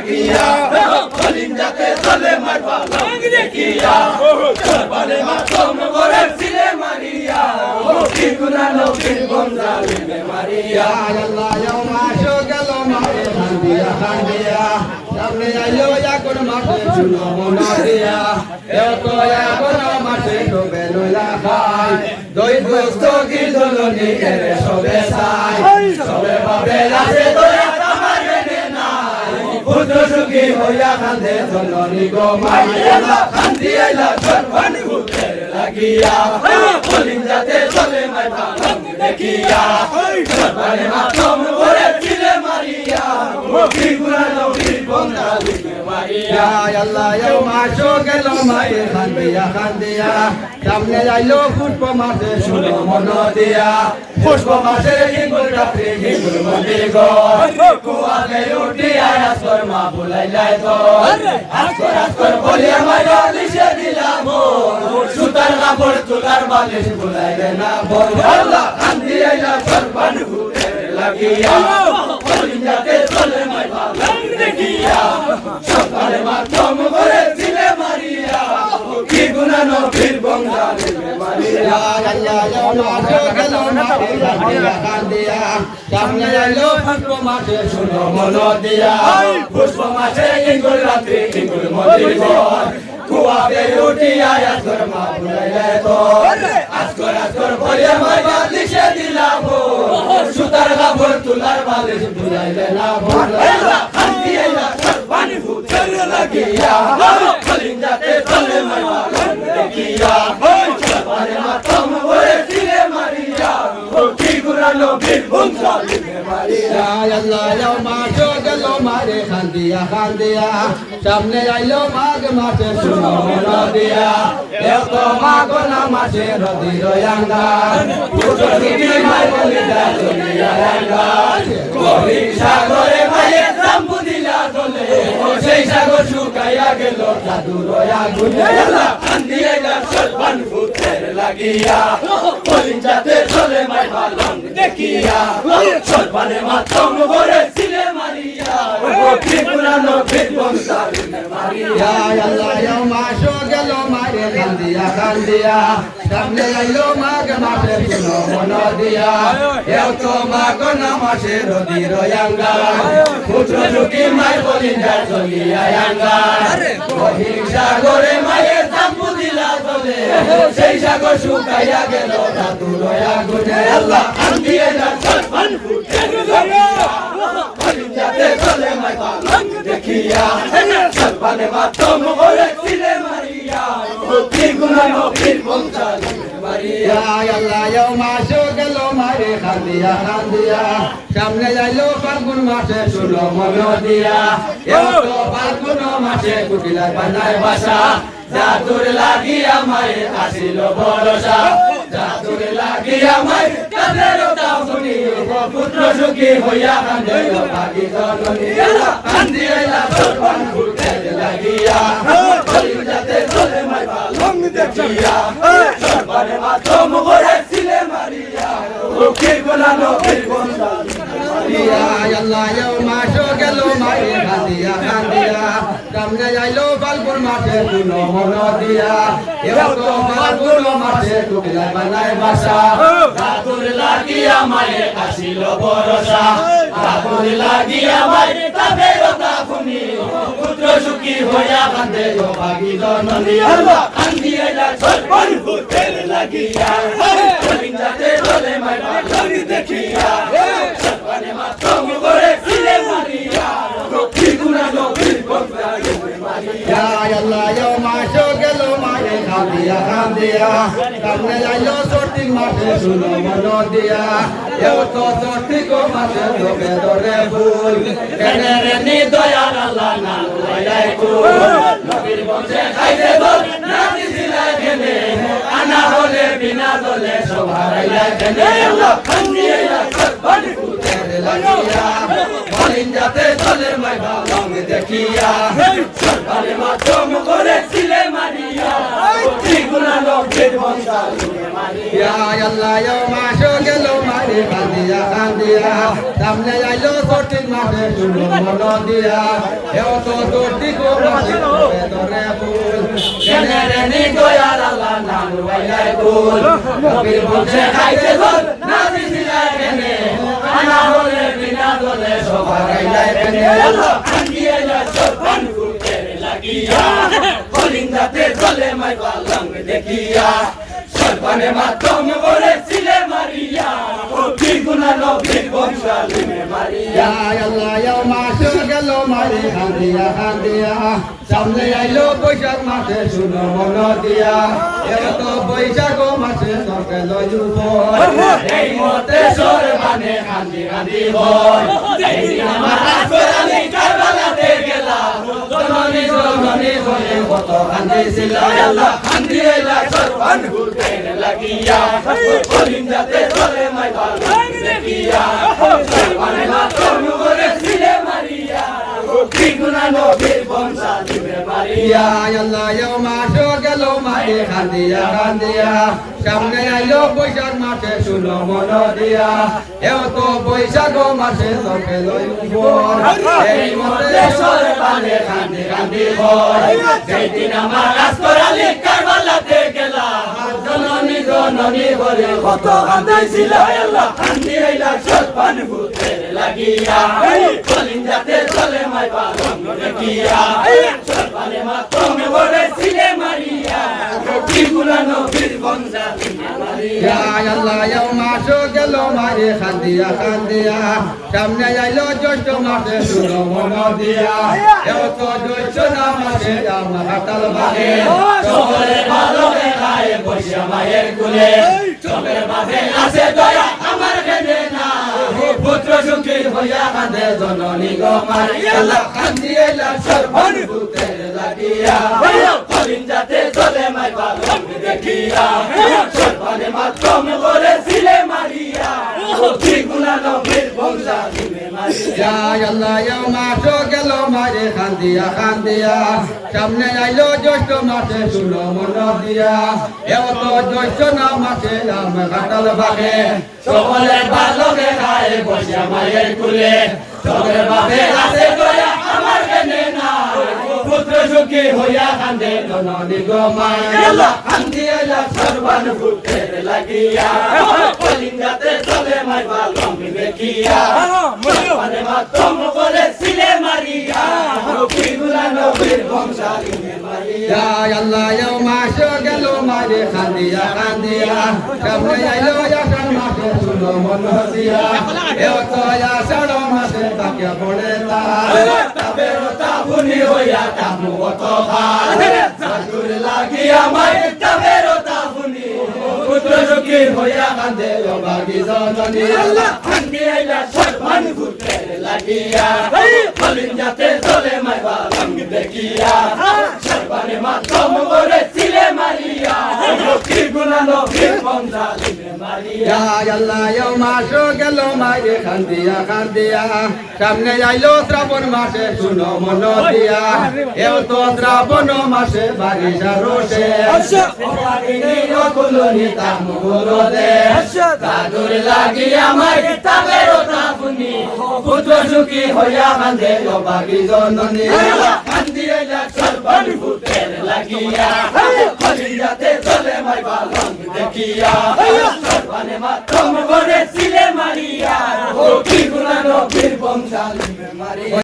লাগিয়া কলিম যাতে চলে মারবা লং দেখিয়া সরবারে মাতম করে ছিলে মারিয়া কি গুনা নবীর বন্দালিমে মারিয়া আল্লাহ মাসো গেল মারে খান্দিয়া সামনে আইলো এখন মাঠে শুনো মনা দিয়া এত এখন মাঠে ডোবে লইলা খাই দুই দোস্ত কি জলনি এরে সবে চাই সবে ভাবে লাসে দয়া আমার এনে নাই পুত্র সুখী হইয়া কান্দে জলনি গো মাইয়া কান্দি আইলা সরবান ভূতের লাগিয়া কলিম যাতে চলে মাইবা লং দেখিয়া সরবারে মাতম করে ছিলে মারিয়া কি গুনা নবীর বন্দালিমে মারিয়া আল্লাহ মাসো গেল মায়ে খান্দিয়া সামনে আইলো পুষ্প মাসে শুনো মন দিয়া পুষ্প মাসে হিঙ্গুল রাত্রে হিঙ্গুল মন্দির গো কুয়াতে উঠি আসর মা বুলাইলাই তো আসর বলি আমার লিখে দিলাম সুতার কাপড় তুলার বালিশ বুলাইলে না বল আল্লাহ কান্দি আইলা সরবান ভূতের লাগিয়া কলিম যাতে চলে মাইবা লং দেখিয়া সরবারে মাতম করে ছিলে মারিয়া কি গুনা নবীর বন্দালিমে মারিয়া আল্লাহ মাসো গেল মাঠে খান্দিয়া সামনে আইলো পুষ্প মাসে শুনো মন দিয়া পুষ্প মাসে হিঙ্গুল রাত্রি হিঙ্গুল মন্দির ঘর কুয়াতে উঠি আসর মা বুলাইলে তো আসর বলি আমার লিখে দিলাম সুতার কাপড় তুলার বালিশ বুলাইলে না বল কান্দি আইলা সরবান ভূতের লাগিয়া কলিম যাতে চলে মাইবা লং দেখিয়া সরবারে মাতম করে ছিলে মারিয়া কি গুনা নবীর বন্দালিমে মারিয়া আল্লাহ মাসো গেল মারে খান্দিয়া সামনে আইলো মাঘ মাসে শুনো মন দিয়া এত মাঘ না মাসে রদি রয়াঙ্গার পুজো দিবি মাই বলি দুনিয়া রাঙ্গার গরি সাগরে মায়ে জাম্বু দিলা দলে ও সেই সাগর শুকাইয়া গেল জাদু রয়া গুনে আল্লাহ কান্দি আইলা সরবান ভূতের লাগিয়া কলিম যাতে চলে মাইবা লং দেখিয়া সরবারে মাতম করে ছিলে মারিয়া কি গুনা নবীর বন্দালিমে মারিয়া আল্লাহ মাসো গেল মারে খান্দিয়া সামনে আইলো মাঘ মাসে শুনো মন দিয়া এও তো মাঘ না মাসে রদি রয়াঙ্গার পুত্র সুখী মাই বলি যার চলিয়া আঙ্গার গহীন সাগরে মায়ের জাম্বু দিলা দলে সেই সাগর শুকাইয়া গেল জাদু রয়া গুনে আল্লাহ কান্দি আইলা সরবান ভূতের লাগিয়া কলিম যাতে চলে মাইবা লং দেখিয়া সরবারে মাতম করে ছিলে মারিয়া কি গুনা নবীর বন্দালিমে মারিয়া আল্লাহ মাসো গেল মারে খান্দিয়া সামনে আইলো ফাল্গুন মাসে শুনো মন দিয়া এও তো ফাল্গুন মাসে কুটিলা বানায় বাসা জাদুর লাগিয়া মায়ে আসিল ভরসা জাদুর লাগিয়া মায়ে কাদের দাফনি পুত্র সুখী হইয়া কান্দে ভাগি জননী কান্দি আইলা সরবান ভূতের লাগিয়া কলিম যাতে চলে মাইবা লং দেখিয়া সরবারে মাতম করে ছিলে মারিয়া কি গুনা নবীর বন্দালিমে মারিয়া আল্লাহ মাসো গেল মারে খান্দিয়া সামনে আইলো ফাল্গুন মাসে শুনো মন দিয়া এও তো ফাল্গুন মাসে কুটিলা বানায় বাসা জাদুর লাগিয়া মায়ে আসিল ভরসা জাদুর লাগিয়া মায়ে কাদের দাফনি পুত্র সুখী হইয়া কান্দে ভাগি জননী আল্লাহ কান্দি আইলা সরবান ভূতের লাগিয়া কলিম যাতে চলে মাইবা লং দেখিয়া সরবারে মাতম করে ছিলে মারিয়া কি গুনা নবীর বন্দালিমে মারিয়া আল্লাহ মাসো গেল মারে খান্দিয়া সামনে আইলো চর্তিক মাসে শুনো মন দিয়া এও তো চর্তিক মাসে ধরে ধরে ফুল কেনে রে নি দয়াল আল্লাহ না লইলাই কুল নবীর বংশে খাইতে দল না দিছিলা কেনে আনা হলে বিনা দলে সব হারাইলা কেনে আল্লাহ কান্দি আইলা সরবান ভূতের ভূতের লাগিয়া কলিম যাতে চলে মাইবা রং দেখিয়া সরকারে মাতম করে ছিলে মারিয়া দ্বিগুণা লোকের বংশালিনে মারিয়া ইয়া আল্লাহ ইয়া মাসো গেল মারে কান্দিয়া কান্দিয়া সামনে আইলো সঠিক মাঠে শুনো মন দিয়া এও তো সঠিক মাঠে ধরে ফুল কেনে রে নি দয়াল আল্লাহ নাম লইলাই ভুল কবির বংশে খাইতে ধর না দিছিলাই কেনে আনা হলে বিনা দলে সবার গাইলাই কেনে আল্লাহ আঙ্গিয়ে যা সরপান ফুটের লাগিয়া কলিম যাতে চলে মাইবা রং দেখিয়া সরপানে মাতম করে ছিলে মারিয়া দ্বিগুণা লোকের বংশালিনে মারিয়া ইয়া আল্লাহ ইয়া মাসো গেল মারে কান্দিয়া কান্দিয়া সামনে আইলো বৈশাখ মাসে শুনো মন দিয়া এও তো বৈশাখ মাসে তোকে লই উপর এই মতে সরপানে কান্দি কান্দি হয় যেদিন আমার আসরানি কারবালাতে গেলাম জননী জননী বলে কত কান্দিছিল আল্লাহ কান্দিলা সরপান ফুটের লাগিয়া কলিম যাতে চলে মাইবা রং দেখিয়া সরপানে মাতম করে ছিলে মারিয়া দ্বিগুণা লোকের বংশালিনে মারিয়া ইয়া আল্লাহ ইয়া মাসো গেল মারে কান্দিয়া কান্দিয়া সামনে আইলো বৈশাখ মাসে শুনো মন দিয়া এও তো বৈশাখ মাসে তোকে লই উপর এই মতে সরপানে কান্দি কান্দি হয় যেদিন আমার আসরানি কারবালাতে গেলাম জননী জননী বলে কত কান্দিছিল আল্লাহ কান্দিলা সরপান ফুটের লাগিয়া কলিম যাতে চলে মাইবা রং দেখিয়া সরপানে মাতম করে ছিলে মারিয়া দ্বিগুণা লোকের বংশালিনে মারিয়া ইয়া আল্লাহ ইয়া মাসো গেল মারে কান্দিয়া কান্দিয়া সামনে আইলো জ্যৈষ্ঠ মাসে শুনো মন দিয়া এও তো জ্যৈষ্ঠ মাসে আমার হাতাল বাগে শহরে ভালো খায় বসে মায়ের কুলে চোখের মাঝে আছে দয়া আমার কেনে না পুত্র সুখী হইয়া কাঁদে জননী গো মারিয়া আল্লাহ কান্দিলা সরপান ফুটের লাগিয়া কলিম যাতে চলে মাইবা রং দেখিয়া সরপানে মাতম করে ছিলে মারিয়া দ্বিগুণা লোকের বংশালিনে মারিয়া ইয়া আল্লাহ ইয়া মাসো গেল মারে কান্দিয়া কান্দিয়া সামনে আইলো জ্যৈষ্ঠ মাসে শুনো মন দিয়া এও তো জ্যৈষ্ঠ মাসে আমার হাতাল বাগে সকলে ভালো খায় বসে মায়ের কুলে চোখের মাঝে আছে দয়া আমার কেনে না পুত্র সুখী হইয়া কান্দে জননী গো মারিয়া কান্দিলা সরপান ফুটের লাগিয়া কলিম যাতে চলে মাইবা রং দেখিয়া সরপানে মাতম করে ছিলে মারিয়া দ্বিগুণা লোকের বংশালিনে মারিয়া ইয়া আল্লাহ ইয়া মাসো গেল মারে কান্দিয়া কান্দিয়া সামনে আইলো আষাঢ় মাসে শুনো মন দিয়া এও তো আষাঢ় মাসে তাকিয়া পড়ে তাবেরো তাবুনি হইয়া তাবু কত খাল জাদুর লাগিয়া মায়ের তাবেরো তাবুনি পুত্র সুখী হইয়া কান্দে অভাগী জননী আল্লাহ কান্দিলা সরপান ফুটের লাগিয়া কলিম যাতে চলে মাইবা রং দেখিয়া সরপানে মাতম করে ছিলে মারিয়া দ্বিগুণা লোকের বংশালিনে মারিয়া ইয়া আল্লাহ ইয়া মাসো গেল মারে কান্দিয়া কান্দিয়া সামনে আইলো শ্রাবণ মাসে শুনো মন দিয়া এও তো শ্রাবণ মাসে বারিশা রোষে জাদুর লাগিয়া মায়ের তাবেরো তাবুনি পুত্র সুখী হইয়া কান্দে অভাগী জননী কান্দিলা সরপান ফুটের লাগিয়া কলিম যাতে চলে মাইবা রং দেখিয়া সরপানে মাতম করে ছিলে মারিয়া দ্বিগুণা লোকের বংশালিনে মারিয়া